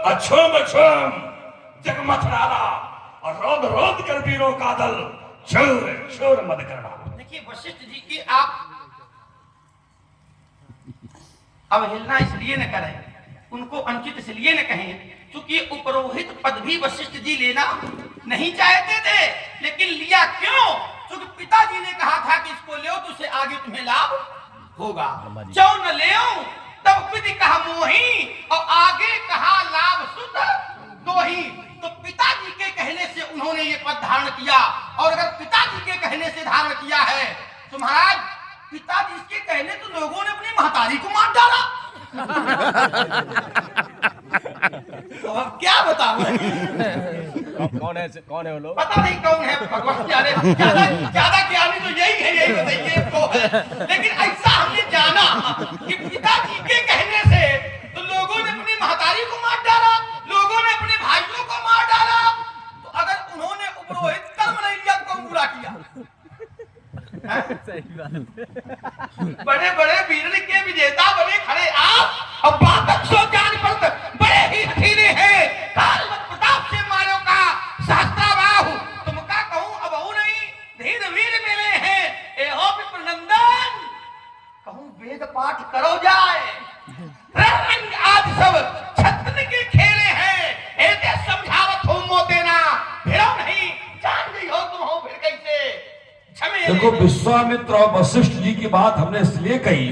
अछूम अछूम जगमथ डाला और रोद रोद कर वीरों का दल शोर शोर मत करना। देखिए वशिष्ठ जी की आप अवहेलना इसलिए न करें, उनको अनुचित इसलिए न कहें क्योंकि उपरोहित पद भी वशिष्ठ जी लेना नहीं चाहते थे, लेकिन लिया क्यों? क्योंकि पिताजी ने कहा था कि इसको ले तो उससे आगे तुम्हें लाभ होगा। जो न ले तब पिता कहा मोही और आगे कहा लाभ सुध दो ही। तो पिताजी के कहने से उन्होंने ये पद धारण किया, और अगर पिताजी के कहने से धारण किया है तो महाराज पिताजी के कहने तो लोगों ने अपनी महतारी को मार डाला। तो अब क्या बताऊं? कौन है वो लोग? पता नहीं कौन है, भगवान जाने। ज्यादा ज्ञानी तो यही है, यही बताइए तो है। लेकिन ऐसा हमने जाना कि पिताजी के कहने से तो लोगों ने अपनी महतारी को मार डाला, लोगों ने अपने भाइयों को मार डाला। तो अगर उन्होंने उपरोहित कर्म नहीं किया तो कौन बुरा किया? बड़े बड़े वीर के विजेता बने खड़े आप, अब बात सो जान पर बड़े ही हठीले हैं। काल मत प्रताप से मारो का शास्त्राबाहु, तुमका कहूं अब नहीं धीर वीर मिले हैं। ए हो विप्रनंदन, कहूं वेद पाठ करो जाए। रंग आज सब छत्र के खेले हैं, ऐसे समझावत हो मोते ना भिड़ो नहीं, जान गई हो तुम हो फिर कैसे। देखो विश्वामित्र और वशिष्ठ जी की बात हमने इसलिए कही,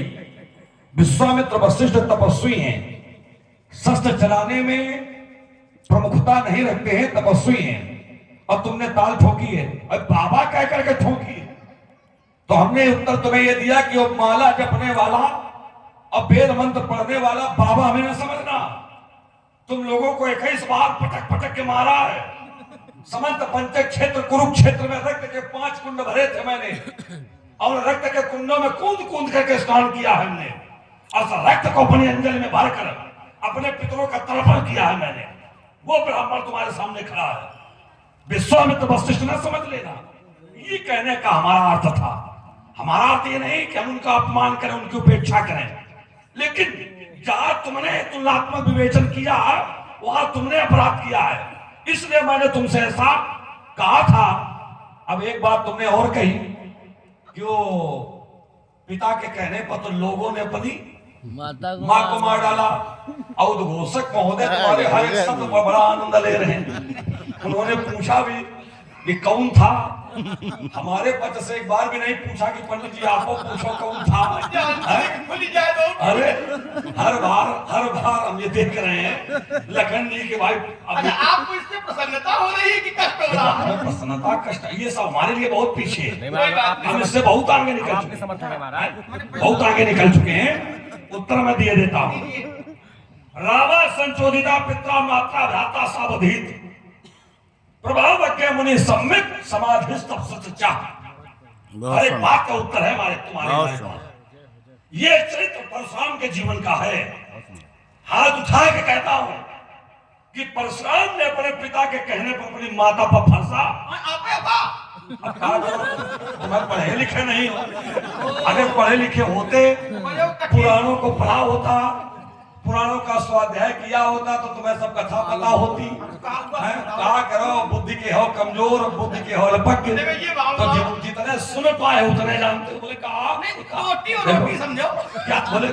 विश्वामित्र वशिष्ठ तपस्वी हैं, शस्त्र चलाने में प्रमुखता नहीं रखते हैं, तपस्वी हैं, और तुमने ताल ठोकी है और बाबा कह करके ठोकी है। तो हमने उत्तर तुम्हें यह दिया कि वो माला जपने वाला और वेद मंत्र पढ़ने वाला बाबा हमें न समझना। तुम लोगों को 21 बार पटक पटक के मारा है। समंत पंचक क्षेत्र कुरुक्षेत्र में रक्त के 5 कुंड भरे थे मैंने, और रक्त के कुंडों में कूद कूद करके स्नान किया है हमने, और रक्त को अपनी अंजलि में भरकर अपने पितरों का तर्पण किया है मैंने। वो ब्राह्मण तुम्हारे सामने खड़ा है। विश्वामित्र वशिष्ठ न समझ लेना, ये कहने का हमारा अर्थ था। हमारा अर्थ ये नहीं कि हम उनका अपमान करें, उनकी उपेक्षा करें, लेकिन जहां तुमने तुलनात्मक विवेचन किया वहां तुमने अपराध किया है, इसलिए मैंने तुमसे ऐसा कहा था। अब एक बात तुमने और कही कि वो पिता के कहने पर तो लोगों ने अपनी माँ को मार डाला। और उद्घोषक महोदय तुम्हारे हर एक शब्द पर बड़ा आनंद ले रहे हैं। उन्होंने पूछा भी कि कौन था, हमारे पद से एक बार भी नहीं पूछा कि पंडित जी आपको पूछो कौन था। अरे हर बार हम ये देख रहे हैं लखन जी के भाई। आपको इससे प्रसन्नता हो रही है कि कष्ट हो रहा है? प्रसन्नता कष्ट ये सब हमारे लिए बहुत पीछे है, हम इससे बहुत आगे निकल चुके हैं, बहुत आगे निकल चुके हैं। उत्तर मैं दिए देता हूँ। रावा संचोदिता पिता मात्रा भ्राता सावधित प्रभाव के मुनि सम्यक समाधि सच्चा। हर एक बात का उत्तर है हमारे तुम्हारे। ये चरित्र परशुराम के जीवन का है। हाथ उठा के कहता हूं कि परशुराम ने अपने पिता के कहने पर अपनी माता पर फंसा। तुम्हें पढ़े लिखे नहीं हो, अगर पढ़े लिखे होते पुराणों को पढ़ा होता, पुराणों का स्वाध्याय किया होता तो तुम्हें सब कथा पता होती। कहा करो बुद्धि के हो कमजोर, बुद्धि के हो लपक, तो जितने सुन पाए उतने जानते। बोले कहा रोटी समझो क्या? बोले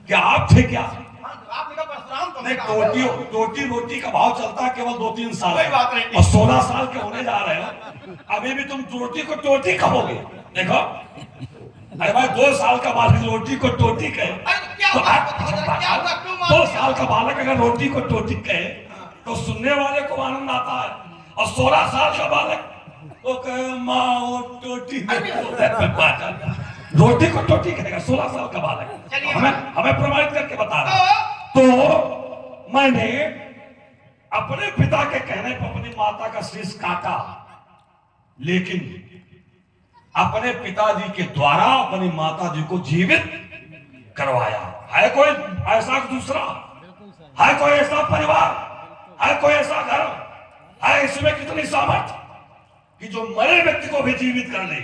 क्या आप थे क्या? नहीं, रोटी का भाव चलता है केवल 2-3 साल और 16 साल के होने जा रहे हो, अभी भी तुम रोटी को टोटी कहोगे। देखो अरे भाई 2 साल का बालक रोटी को टोटी कहे तो 2 साल का बालक अगर रोटी को टोटी कहे तो सुनने वाले को आनंद आता है, और 16 साल का बालक तो कहे माँ वो टोटी रोटी को टोटी कहेगा 16 साल का बालक। हमें प्रमाणित करके बता रहा। तो मैंने अपने पिता के कहने पर अपनी माता का शीश काटा, लेकिन अपने पिताजी के द्वारा अपनी माताजी को जीवित करवाया। है कोई ऐसा दूसरा? है कोई ऐसा परिवार? है कोई ऐसा घर? है इसमें कितनी सामर्थ्य कि जो मरे व्यक्ति को भी जीवित कर ले?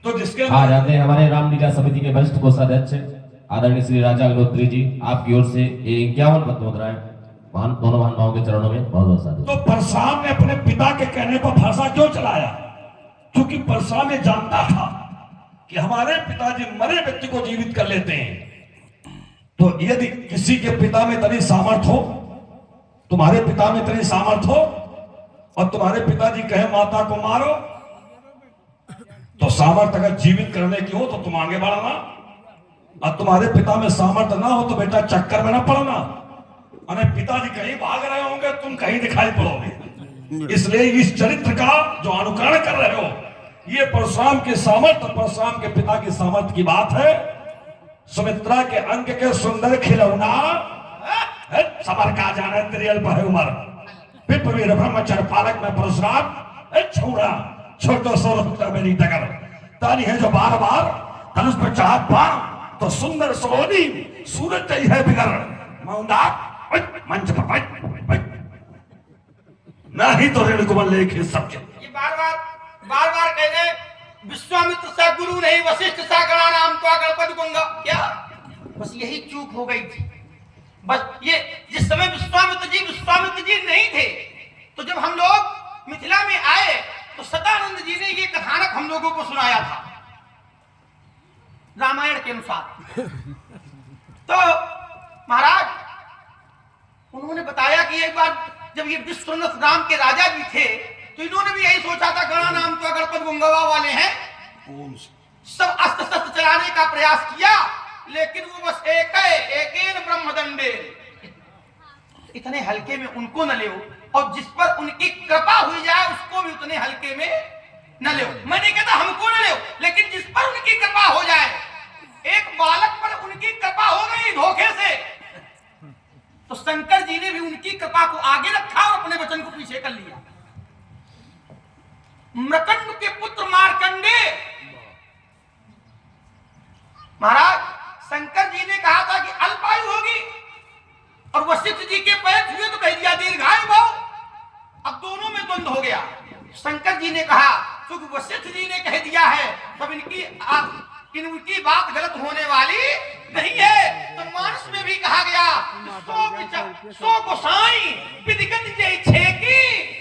तो जिसके आ जाते हैं हमारे रामलीला समिति के वरिष्ठ कोषाध्यक्ष आदरणीय श्री राजा अग्निहोत्री जी, आपकी ओर से 51 पत्र मुद्राएं। दोनों महान भावों के चरणों में बहुत बहुत साधु। तो परशुराम ने अपने पिता के कहने पर फरसा क्यों चलाया? क्योंकि परशुराम ने जानता था कि हमारे पिताजी मरे व्यक्ति को जीवित कर लेते हैं। तो यदि किसी के पिता में इतनी सामर्थ हो, तुम्हारे पिता में इतनी सामर्थ हो, और तुम्हारे पिताजी कहे माता को मारो, तो सामर्थ अगर जीवित करने की हो तो तुम आगे बढ़ना, और तुम्हारे पिता में सामर्थ ना हो तो बेटा चक्कर में ना पड़ना। अरे पिताजी कहीं भाग रहे होंगे, तुम कहीं दिखाई पड़ोगे। इसलिए इस चरित्र का जो अनुकरण कर रहे हो, ये परशुराम के सामर्थ, परशुराम के पिता की सामर्थ की बात है। सुमित्रा के अंक के सुंदर खिलौना समर का जाने तेरी अल्प है उम्र, विप्रवीर ब्रह्मचर्य पालक में परशुराम छोड़ा छोटो सोलह मेरी डगर, ताली है जो बार बार धनुष पर चाहत पार, तो सुंदर सोनी सूरज चाहिए है बिगर मौना मंच पर नहीं तो रेणुकुमार लेखे सबके। ये बार बार कह रहे विश्वामित्र सा गुरु नहीं वशिष्ठ सा गणा नाम तो गणपति गंगा, क्या बस यही चूक हो गई थी। बस ये जिस समय विश्वामित्र जी नहीं थे, तो जब हम लोग मिथिला में आए तो सदानंद जी ने ये कथानक हम लोगों को सुनाया था रामायण के अनुसार। तो महाराज उन्होंने बताया कि एक बार जब ये विश्वनाथ राम के राजा जी थे, तो इन्होंने भी यही सोचा था गणा नाम तो गणपति गंगवा वाले हैं, सब अस्त्र शस्त्र चलाने का प्रयास किया, लेकिन वो बस एक ब्रह्मदंडे, इतने हल्के में उनको न ले, और जिस पर उनकी कृपा हुई जाए उसको भी उतने हल्के में न ले। मैं नहीं कहता हमको न ले, लेकिन जिस पर उनकी कृपा हो जाए, एक बालक पर उनकी कृपा हो गई धोखे से, तो शंकर जी ने भी उनकी कृपा को आगे रखा और अपने वचन को पीछे कर लिया। मृकंड के पुत्र मार्कंडे, महाराज शंकर जी ने कहा था कि अल्पायु होगी, और वशिष्ठ जी के पैर छुए तो कह दिया दीर्घायु भव। अब दोनों में द्वंद हो गया। शंकर जी ने कहा क्योंकि वशिष्ठ जी ने कह दिया है, तब इनकी बात गलत होने वाली नहीं है। तो मानस में भी कहा गया सो गोसाई विधिगत जय छेकी,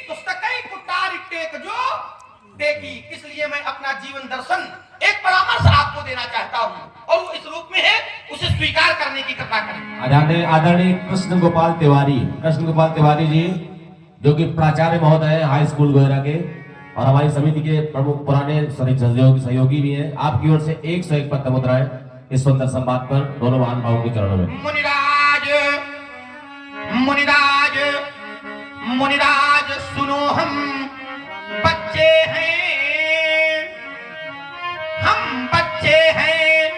तो सकई कुटार टेक जो देखी। इसलिए मैं अपना जीवन दर्शन एक परामर्श आपको देना चाहता हूँ, और वो इस रूप में है, उसे स्वीकार करने की कृपा करें। आदरणीय कृष्ण गोपाल तिवारी जी, जो कि प्राचार्य महोदय है हाई स्कूल गोयरा के, और हमारी समिति के प्रमुख पुराने सहयोगी भी हैं। आपकी ओर से 101 पत्र मुद्राएं इस सुंदर संवाद पर दोनों महान भावों के चरणों में। मुनिराज सुनो, हम बच्चे हैं,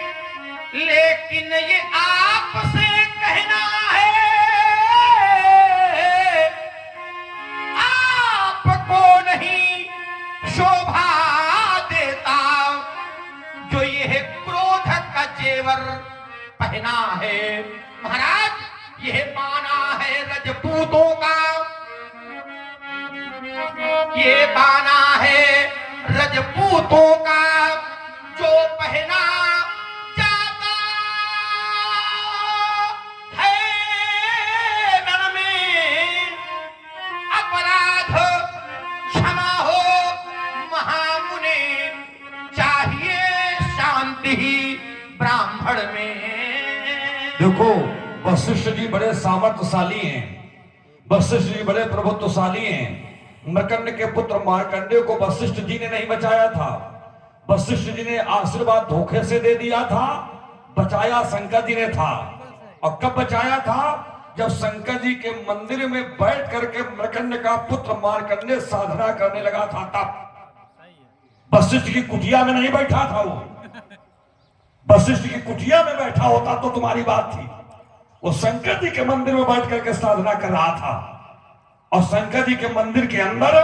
लेकिन ये आपसे कहना है, आपको नहीं शोभा देता जो ये क्रोध का जेवर पहना है। महाराज यह बाना है रजपूतों का, ये बाना है रजपूतों का, जो पहना जाता है रण में अपराध क्षमा हो महामुने, चाहिए शांति ब्राह्मण में। देखो वशिष्ठ जी बड़े सामर्थ्यशाली हैं, वशिष्ठ जी बड़े प्रभुत्वशाली हैं। मृकंड के पुत्र मार्कंडे को वशिष्ठ जी ने नहीं बचाया था, वशिष्ठ जी ने आशीर्वाद धोखे से दे दिया था, बचाया शंकर जी ने था। और कब बचाया था? जब शंकर जी के मंदिर में बैठ करके मृकंड का पुत्र मार्कंडे साधना करने लगा था, तब वशिष्ठ की कुटिया में नहीं बैठा था। वो वशिष्ठ की कुटिया में बैठा होता तो तुम्हारी बात थी। वो शंकर जी के मंदिर में बैठ करके साधना कर रहा था, और शंकर जी के मंदिर के अंदर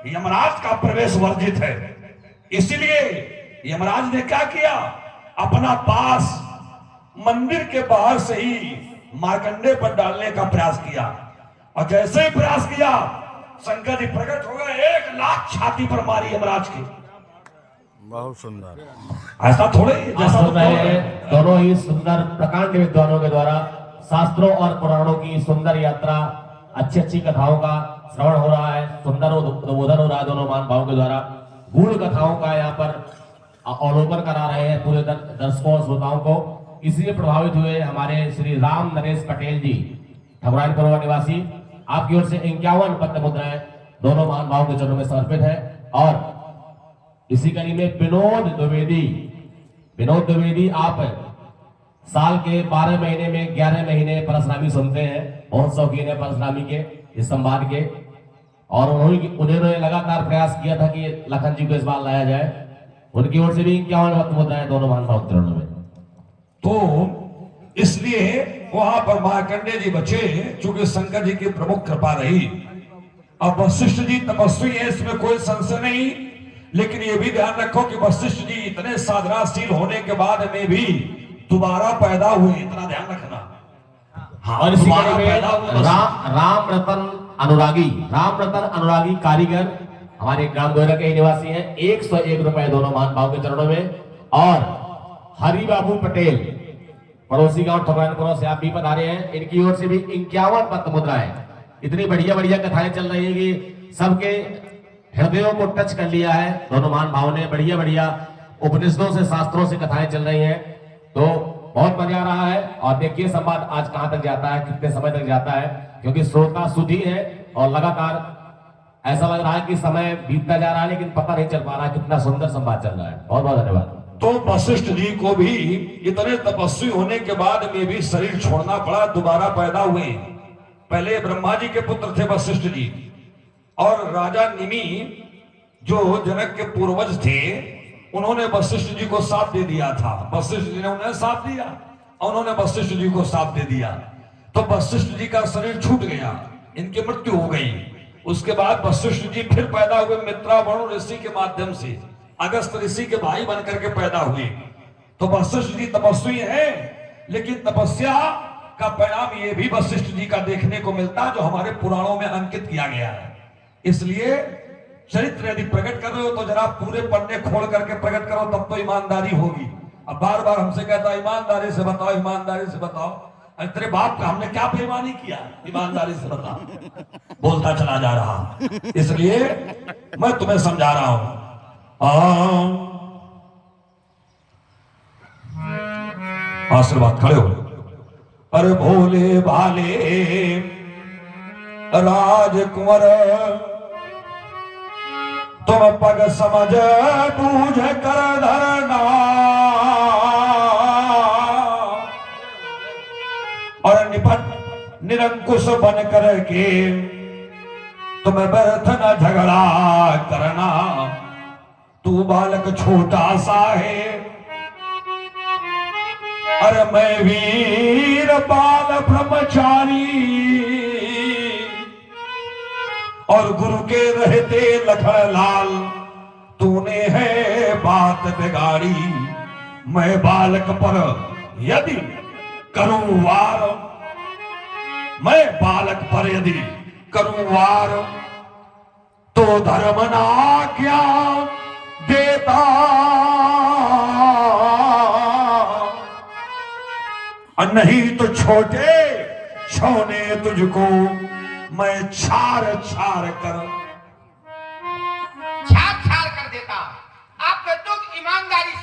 यमराज का प्रवेश वर्जित है। इसलिए यमराज ने क्या किया? अपना पास मंदिर के बाहर से ही मार्कंडे पर डालने का प्रयास किया, और जैसे ही प्रयास किया शंकर जी प्रकट हो गए, 1 लाख छाती पर मारी यमराज की। बहुत सुंदर। ऐसा थोड़े जैसा दोनों ही सुंदर प्रकांड विद्वानों के द्वारा शास्त्रों और पुराणों की सुंदर यात्रा, अच्छी अच्छी कथाओं का श्रवण हो रहा है, सुंदर उद्बोधन हो रहा है दोनों महान भावों के द्वारा। गूढ़ कथाओं का यहाँ पर अवलोकन करा रहे हैं पूरे दर्शकों और श्रोताओं को। इसलिए प्रभावित हुए हमारे श्री राम नरेश पटेल जी, ठकुराइन निवासी। आपकी ओर से 51 पद्म मुद्राएं दोनों महान भावों के चरणों में समर्पित है। और इसी कड़ी में विनोद द्विवेदी, आप साल के 12 महीने में 11 महीने परशुरामी सुनते हैं, बहुत शौकीन है परशुरामी के, इस संवाद के। और उन्होंने लगातार प्रयास किया था कि लखन जी को इस बार लाया जाए। उनकी ओर से भी 51 पद्म मुद्राएं दोनों महान भावों के चरणों में। तो इसलिए वहां पर मार्कंडेय जी बचे, चूंकि शंकर जी की प्रमुख कृपा रही। अब वशिष्ठ जी तपस्वी है, इसमें कोई संशय नहीं। लेकिन ये भी ध्यान रखो कि वशिष्ठ जी इतने साधनाशील होने के बाद में भी दोबारा पैदा हुए, इतना ध्यान रखना। हाँ, और इसी दोबारा कड़ी में पैदा हुए राम रतन अनुरागी कारीगर हमारे ग्राम गोयरा के निवासी हैं, 101 रुपए दोनों महान भाव के चरणों में। और हरि बाबू पटेल, पड़ोसी गांव ठकुराइनपुर से आप भी पधारे हैं, इनकी ओर से भी 51 पद्म मुद्राएं। इतनी बढ़िया बढ़िया कथाएं चल रही है कि सबके हृदयों को टच कर लिया है दोनों महान भावों ने। बढ़िया बढ़िया उपनिषदों से, शास्त्रों से कथाएं चल रही हैं, तो बहुत मजा आ रहा है। और देखिए संवाद आज कहां तक जाता है, कितने समय तक जाता है, क्योंकि श्रोता सुधी है और लगातार ऐसा लग रहा है कि समय बीतता जा रहा है, लेकिन पता नहीं चल पा रहा है कितना सुंदर संवाद चल रहा है। बहुत बहुत धन्यवाद। तो वशिष्ठ जी को भी इतने तपस्वी होने के बाद में भी शरीर छोड़ना पड़ा, दोबारा पैदा हुए। पहले ब्रह्मा जी के पुत्र थे वशिष्ठ जी, और राजा निमि जो जनक के पूर्वज थे, उन्होंने वशिष्ठ जी को साथ दे दिया था। वशिष्ठ जी ने उन्हें साथ दिया, उन्होंने वशिष्ठ जी को साथ दे दिया। तो वशिष्ठ जी का शरीर छूट गया, इनकी मृत्यु हो गई। उसके बाद वशिष्ठ जी फिर पैदा हुए मित्रावरुण ऋषि के माध्यम से, अगस्त ऋषि के भाई बनकर के पैदा हुए। तो वशिष्ठ जी तपस्वी है, लेकिन तपस्या का परिणाम ये भी वशिष्ठ जी का देखने को मिलता है, जो हमारे पुराणों में अंकित किया गया है। इसलिए चरित्र यदि प्रकट कर रहे हो तो जरा पूरे पन्ने खोल करके प्रकट करो, तब तो ईमानदारी होगी। अब बार बार हमसे कहता ईमानदारी से बताओ, ईमानदारी से बताओ। अरे तेरे बाप का हमने क्या बेईमानी किया, ईमानदारी से बताओ। बोलता चला जा रहा, इसलिए मैं तुम्हें समझा रहा हूं। आशीर्वाद, खड़े हो। अरे भोले भाले राजकुंवर, तुम पग समझ बूझ कर धरना, और निपट निरंकुश बन कर के तुम्हें व्यर्थ न झगड़ा करना। तू बालक छोटा सा है, अरे मैं वीर बाल ब्रह्मचारी, और गुरु के रहते लखन लाल, तूने है बात बिगाड़ी। मैं बालक पर यदि करूं वार, मैं बालक पर यदि करूं वार, तो धर्म ना क्या देता, और नहीं तो छोटे छोने तुझको मैं छार छार कर